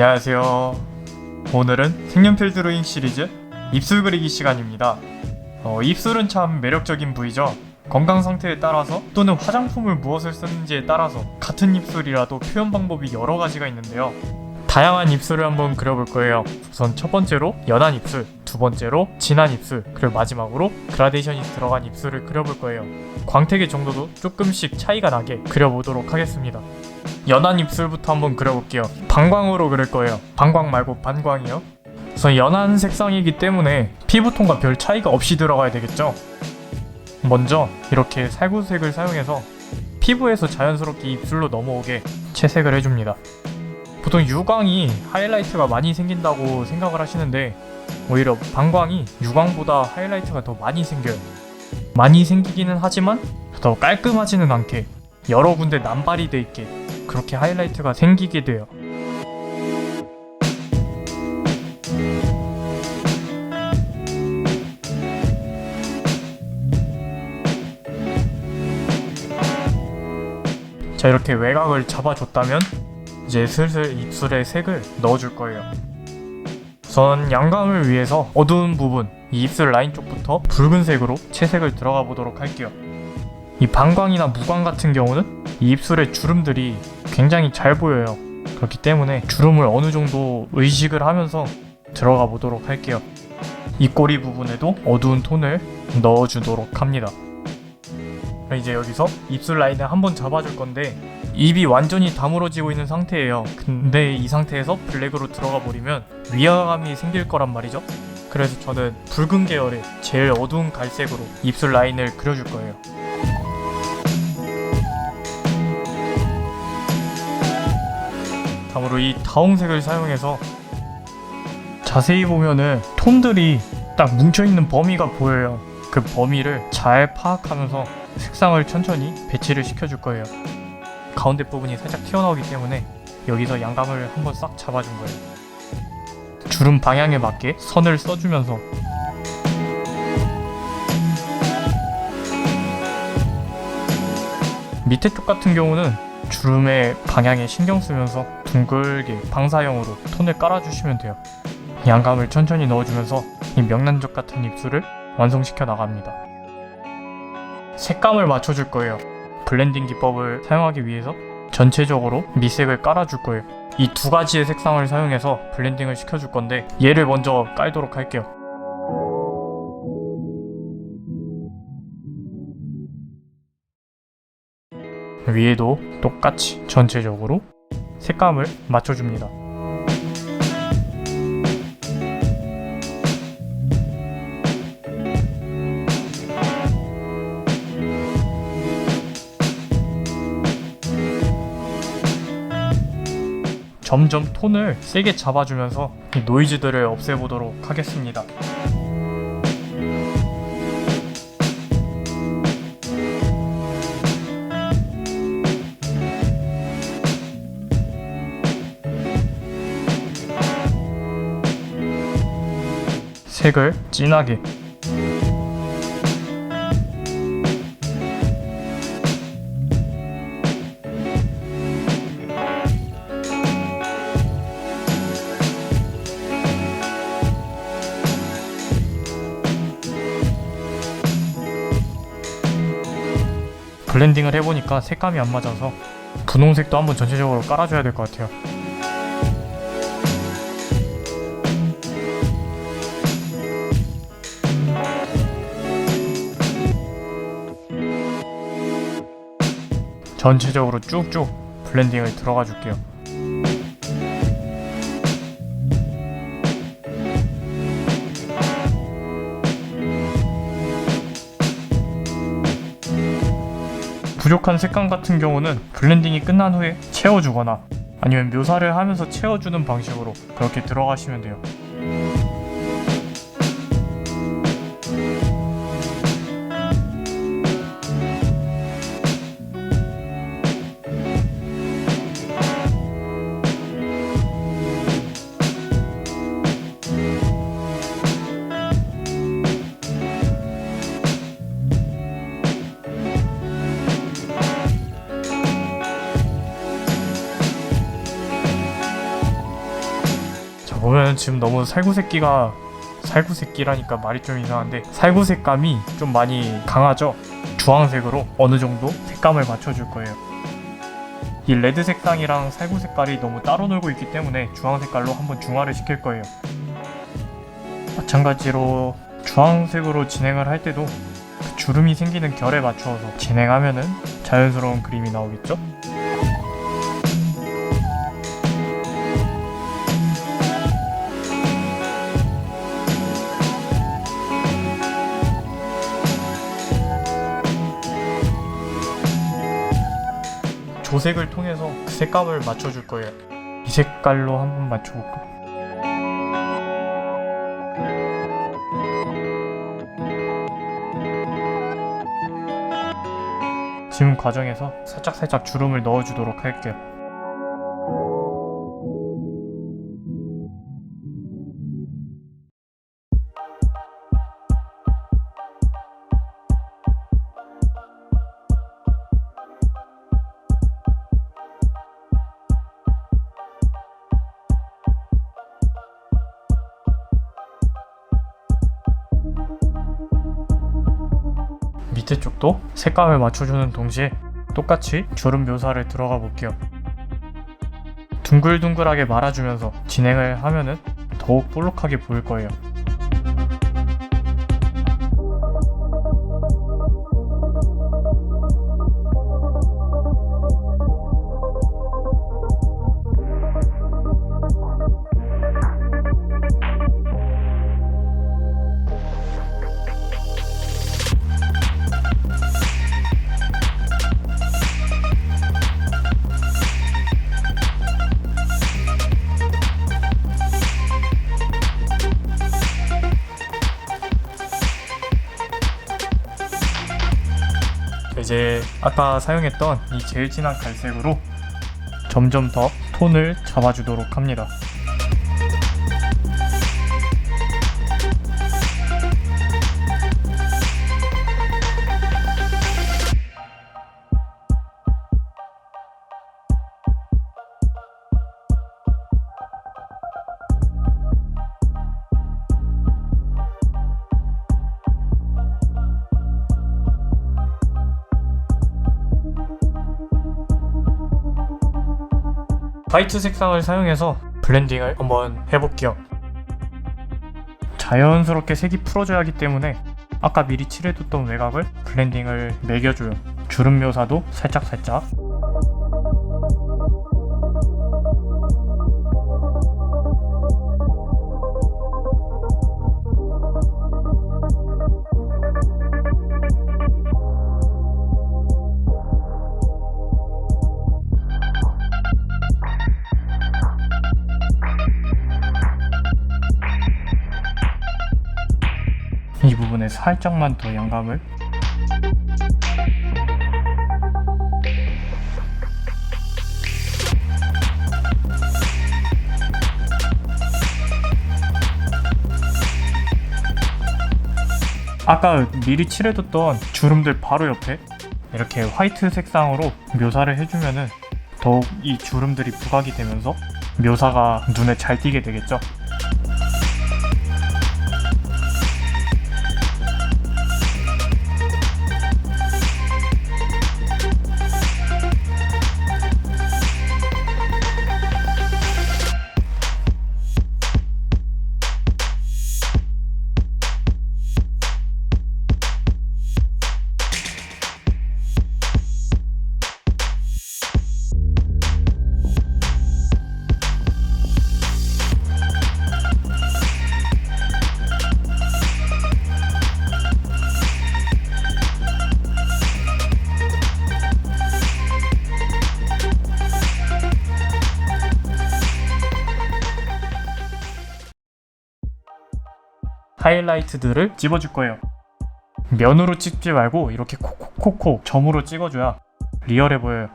안녕하세요. 오늘은 색연필 드로잉 시리즈 입술 그리기 시간입니다. 입술은 참 매력적인 부위죠. 건강 상태에 따라서 또는 화장품을 무엇을 쓰는지에 따라서 같은 입술이라도 표현 방법이 여러 가지가 있는데요. 다양한 입술을 한번 그려볼 거예요. 우선 첫 번째로 연한 입술, 두 번째로 진한 입술, 그리고 마지막으로 그라데이션이 들어간 입술을 그려볼 거예요. 광택의 정도도 조금씩 차이가 나게 그려보도록 하겠습니다. 연한 입술부터 한번 그려볼게요. 반광으로 그릴 거예요. 반광 말고 반광이요. 우선 연한 색상이기 때문에 피부톤과 별 차이가 없이 들어가야 되겠죠. 먼저 이렇게 살구색을 사용해서 피부에서 자연스럽게 입술로 넘어오게 채색을 해줍니다. 보통 유광이 하이라이트가 많이 생긴다고 생각을 하시는데 오히려 반광이 유광보다 하이라이트가 더 많이 생겨요. 많이 생기기는 하지만 더 깔끔하지는 않게 여러 군데 남발이 돼 있게 그렇게 하이라이트가 생기게 돼요. 자, 이렇게 외곽을 잡아줬다면 이제 슬슬 입술에 색을 넣어줄 거예요. 우선 양감을 위해서 어두운 부분, 이 입술 라인 쪽부터 붉은색으로 채색을 들어가 보도록 할게요. 이 반광이나 무광 같은 경우는 이 입술의 주름들이 굉장히 잘 보여요. 그렇기 때문에 주름을 어느 정도 의식을 하면서 들어가 보도록 할게요. 입꼬리 부분에도 어두운 톤을 넣어주도록 합니다. 이제 여기서 입술 라인을 한번 잡아줄 건데 입이 완전히 다물어지고 있는 상태예요. 근데 이 상태에서 블랙으로 들어가 버리면 위화감이 생길 거란 말이죠. 그래서 저는 붉은 계열의 제일 어두운 갈색으로 입술 라인을 그려줄 거예요. 다음으로 이 다홍색을 사용해서 자세히 보면은 톤들이 딱 뭉쳐있는 범위가 보여요. 그 범위를 잘 파악하면서 색상을 천천히 배치를 시켜줄 거예요. 가운데 부분이 살짝 튀어나오기 때문에 여기서 양감을 한번 싹 잡아준 거예요. 주름 방향에 맞게 선을 써주면서 밑에 쪽 같은 경우는 주름의 방향에 신경 쓰면서 둥글게 방사형으로 톤을 깔아주시면 돼요. 양감을 천천히 넣어주면서 이 명란젓 같은 입술을 완성시켜 나갑니다. 색감을 맞춰줄 거예요. 블렌딩 기법을 사용하기 위해서 전체적으로 밑색을 깔아줄 거예요. 이 두 가지의 색상을 사용해서 블렌딩을 시켜줄 건데 얘를 먼저 깔도록 할게요. 위에도 똑같이 전체적으로 색감을 맞춰줍니다. 점점 톤을 세게 잡아주면서 이 노이즈들을 없애보도록 하겠습니다. 색을 진하게 블렌딩을 해보니까 색감이 안 맞아서 분홍색도 한번 전체적으로 깔아줘야 될 것 같아요. 전체적으로 쭉쭉 블렌딩을 들어가 줄게요. 부족한 색감 같은 경우는 블렌딩이 끝난 후에 채워주거나 아니면 묘사를 하면서 채워주는 방식으로 그렇게 들어가시면 돼요. 보면 지금 너무 살구색기라니까 말이 좀 이상한데 살구색감이 좀 많이 강하죠. 주황색으로 어느 정도 색감을 맞춰줄 거예요. 이 레드 색상이랑 살구 색깔이 너무 따로 놀고 있기 때문에 주황 색깔로 한번 중화를 시킬 거예요. 마찬가지로 주황색으로 진행을 할 때도 그 주름이 생기는 결에 맞추어서 진행하면은 자연스러운 그림이 나오겠죠? 조색을 통해서 그 색감을 맞춰줄 거예요. 이 색깔로 한번 맞춰볼까? 지금 과정에서 살짝 주름을 넣어주도록 할게요. 밑에 쪽도 색감을 맞춰주는 동시에 똑같이 주름 묘사를 들어가 볼게요. 둥글둥글하게 말아주면서 진행을 하면은 더욱 볼록하게 보일 거예요. 이제 아까 사용했던 이 제일 진한 갈색으로 점점 더 톤을 잡아주도록 합니다. 화이트 색상을 사용해서 블렌딩을 한번 해볼게요. 자연스럽게 색이 풀어져야 하기 때문에 아까 미리 칠해뒀던 외곽을 블렌딩을 매겨줘요. 주름 묘사도 살짝. 이 부분에 살짝만 더 양감을. 아까 미리 칠해뒀던 주름들 바로 옆에 이렇게 화이트 색상으로 묘사를 해주면은 더욱 이 주름들이 부각이 되면서 묘사가 눈에 잘 띄게 되겠죠. 하이라이트들을 집어줄 거예요. 면으로 찍지 말고 이렇게 콕콕콕콕 점으로 찍어줘야 리얼해 보여요.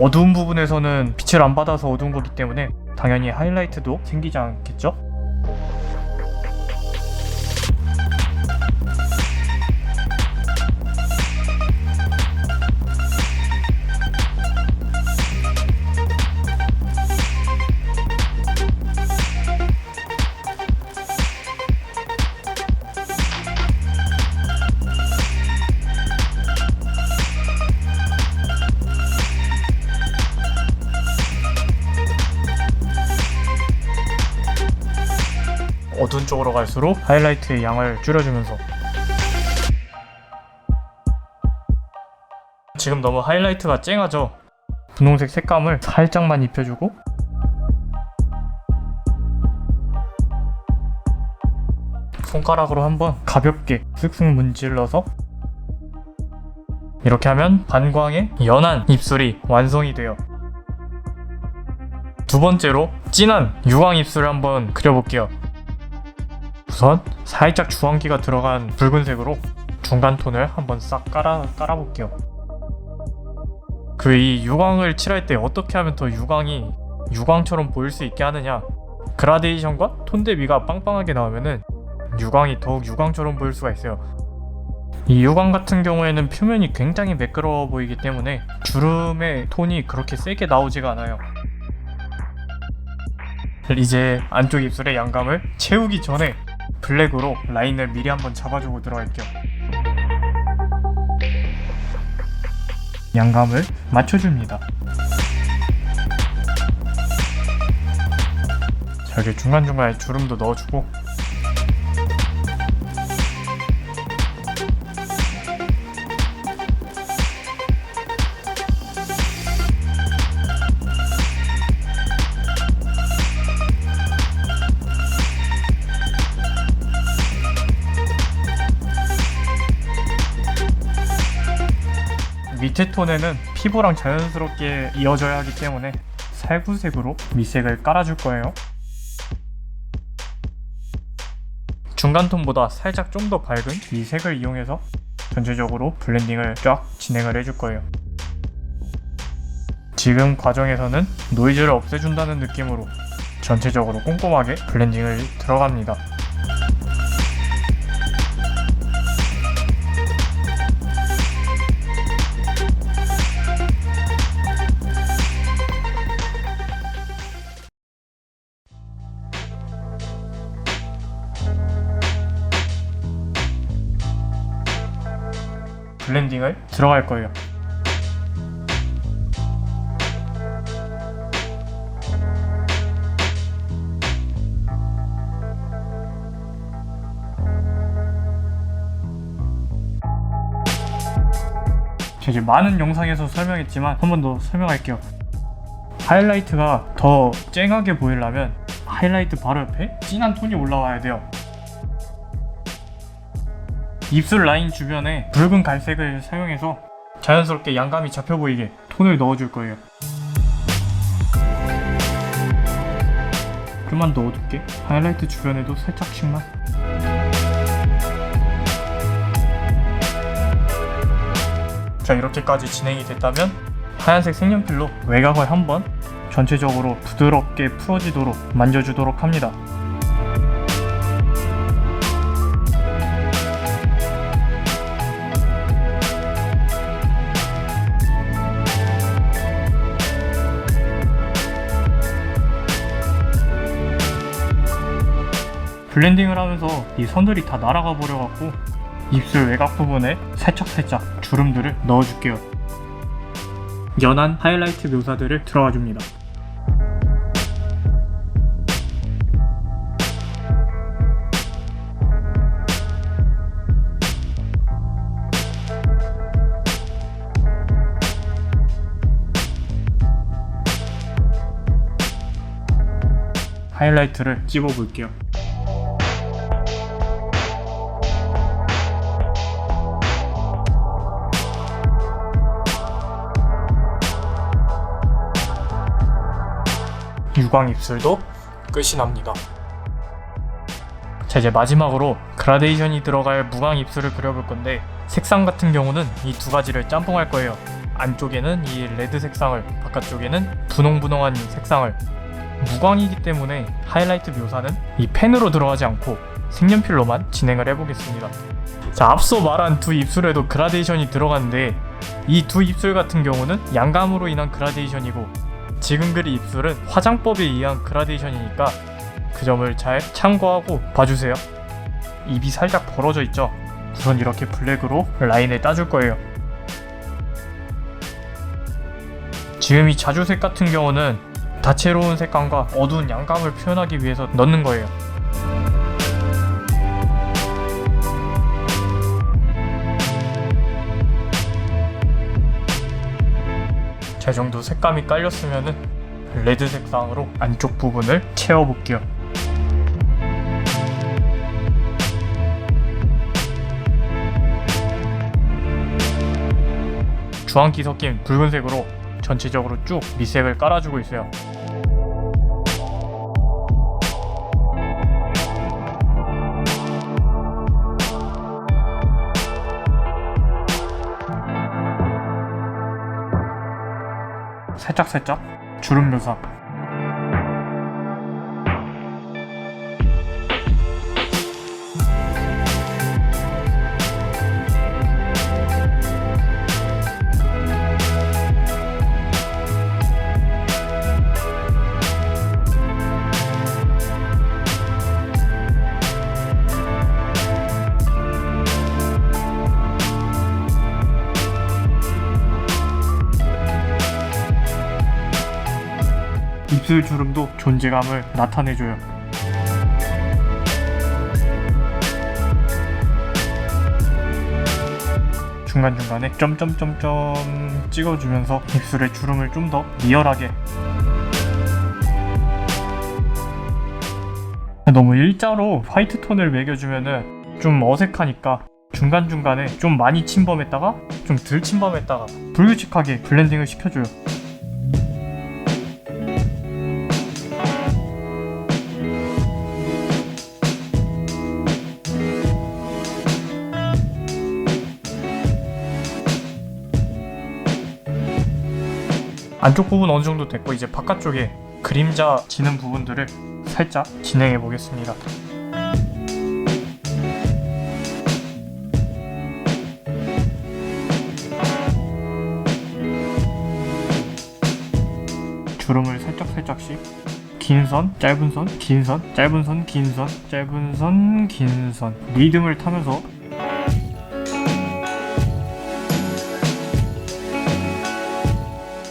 어두운 부분에서는 빛을 안 받아서 어두운 거기 때문에 당연히 하이라이트도 생기지 않겠죠? 어두운 쪽으로 갈수록 하이라이트의 양을 줄여주면서 지금 너무 하이라이트가 쨍하죠? 분홍색 색감을 살짝만 입혀주고 손가락으로 한번 가볍게 쓱쓱 문질러서 이렇게 하면 반광의 연한 입술이 완성이 돼요. 두 번째로 진한 유광 입술을 한번 그려볼게요. 우선 살짝 주황기가 들어간 붉은색으로 중간 톤을 한번 싹 깔아볼게요. 이 유광을 칠할 때 어떻게 하면 더 유광이 유광처럼 보일 수 있게 하느냐, 그라데이션과 톤 대비가 빵빵하게 나오면은 유광이 더욱 유광처럼 보일 수가 있어요. 이 유광 같은 경우에는 표면이 굉장히 매끄러워 보이기 때문에 주름의 톤이 그렇게 세게 나오지가 않아요. 이제 안쪽 입술의 양감을 채우기 전에 블랙으로 라인을 미리 한번 잡아주고 들어갈게요. 양감을 맞춰줍니다. 자, 여기 중간중간에 주름도 넣어주고 밑에 톤에는 피부랑 자연스럽게 이어져야 하기 때문에 살구색으로 밑색을 깔아줄 거예요. 중간 톤보다 살짝 좀 더 밝은 이 색을 이용해서 전체적으로 블렌딩을 쫙 진행을 해줄 거예요. 지금 과정에서는 노이즈를 없애준다는 느낌으로 전체적으로 꼼꼼하게 블렌딩을 들어갑니다. 블렌딩을 들어갈 거예요. 제가 많은 영상에서 설명했지만 한 번 더 설명할게요. 하이라이트가 더 쨍하게 보이려면 하이라이트 바로 옆에 진한 톤이 올라와야 돼요. 입술 라인 주변에 붉은 갈색을 사용해서 자연스럽게 양감이 잡혀 보이게 톤을 넣어줄 거예요. 좀만 더 어둡게 하이라이트 주변에도 살짝씩만. 자, 이렇게까지 진행이 됐다면 하얀색 색연필로 외곽을 한번 전체적으로 부드럽게 풀어지도록 만져주도록 합니다. 블렌딩을 하면서 이 선들이 다 날아가 버려갖고 입술 외곽 부분에 살짝살짝 주름들을 넣어줄게요. 연한 하이라이트 묘사들을 들어가줍니다. 하이라이트를 찝어볼게요. 유광 입술도 끝이 납니다. 자, 이제 마지막으로 그라데이션이 들어갈 무광 입술을 그려볼 건데 색상 같은 경우는 이 두 가지를 짬뽕할 거예요. 안쪽에는 이 레드 색상을, 바깥쪽에는 분홍분홍한 색상을. 무광이기 때문에 하이라이트 묘사는 이 펜으로 들어가지 않고 색연필로만 진행을 해보겠습니다. 자, 앞서 말한 두 입술에도 그라데이션이 들어갔는데 이 두 입술 같은 경우는 양감으로 인한 그라데이션이고 지금 그린 입술은 화장법에 의한 그라데이션이니까 그 점을 잘 참고하고 봐주세요. 입이 살짝 벌어져 있죠? 우선 이렇게 블랙으로 라인을 따줄 거예요. 지금 이 자주색 같은 경우는 다채로운 색감과 어두운 양감을 표현하기 위해서 넣는 거예요. 이 정도 색감이 깔렸으면은 레드 색상으로 안쪽 부분을 채워볼게요. 주황기 섞인 붉은색으로 전체적으로 쭉 밑색을 깔아주고 있어요. 살짝살짝 주름 묘사. 입술 주름도 존재감을 나타내줘요. 중간중간에 점점점점 찍어주면서 입술의 주름을 좀 더 리얼하게. 너무 일자로 화이트 톤을 매겨주면은 좀 어색하니까 중간중간에 좀 많이 침범했다가 좀 덜 침범했다가 불규칙하게 블렌딩을 시켜줘요. 안쪽 부분 어느 정도 됐고 이제 바깥쪽에 그림자 지는 부분들을 살짝 진행해 보겠습니다. 주름을 살짝씩 긴 선, 짧은 선, 긴 선, 짧은 선, 긴 선, 짧은 선, 긴 선 리듬을 타면서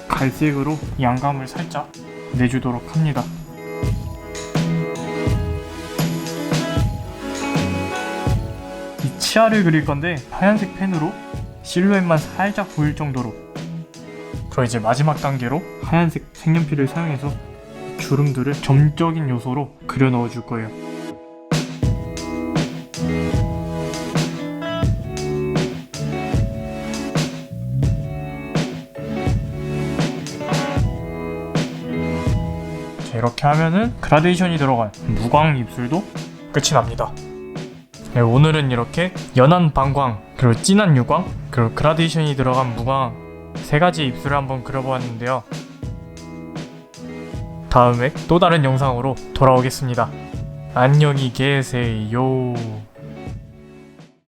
갈색으로 양감을 살짝 내주도록 합니다. 이 치아를 그릴 건데 하얀색 펜으로 실루엣만 살짝 보일 정도로. 그리고 이제 마지막 단계로 하얀색 색연필을 사용해서 주름들을 점적인 요소로 그려 넣어 줄 거예요. 이렇게 하면은 그라데이션이 들어간 무광 입술도 끝이 납니다. 네, 오늘은 이렇게 연한 방광, 그리고 진한 유광, 그리고 그라데이션이 들어간 무광 세 가지 입술을 한번 그려보았는데요. 다음에 또 다른 영상으로 돌아오겠습니다. 안녕히 계세요.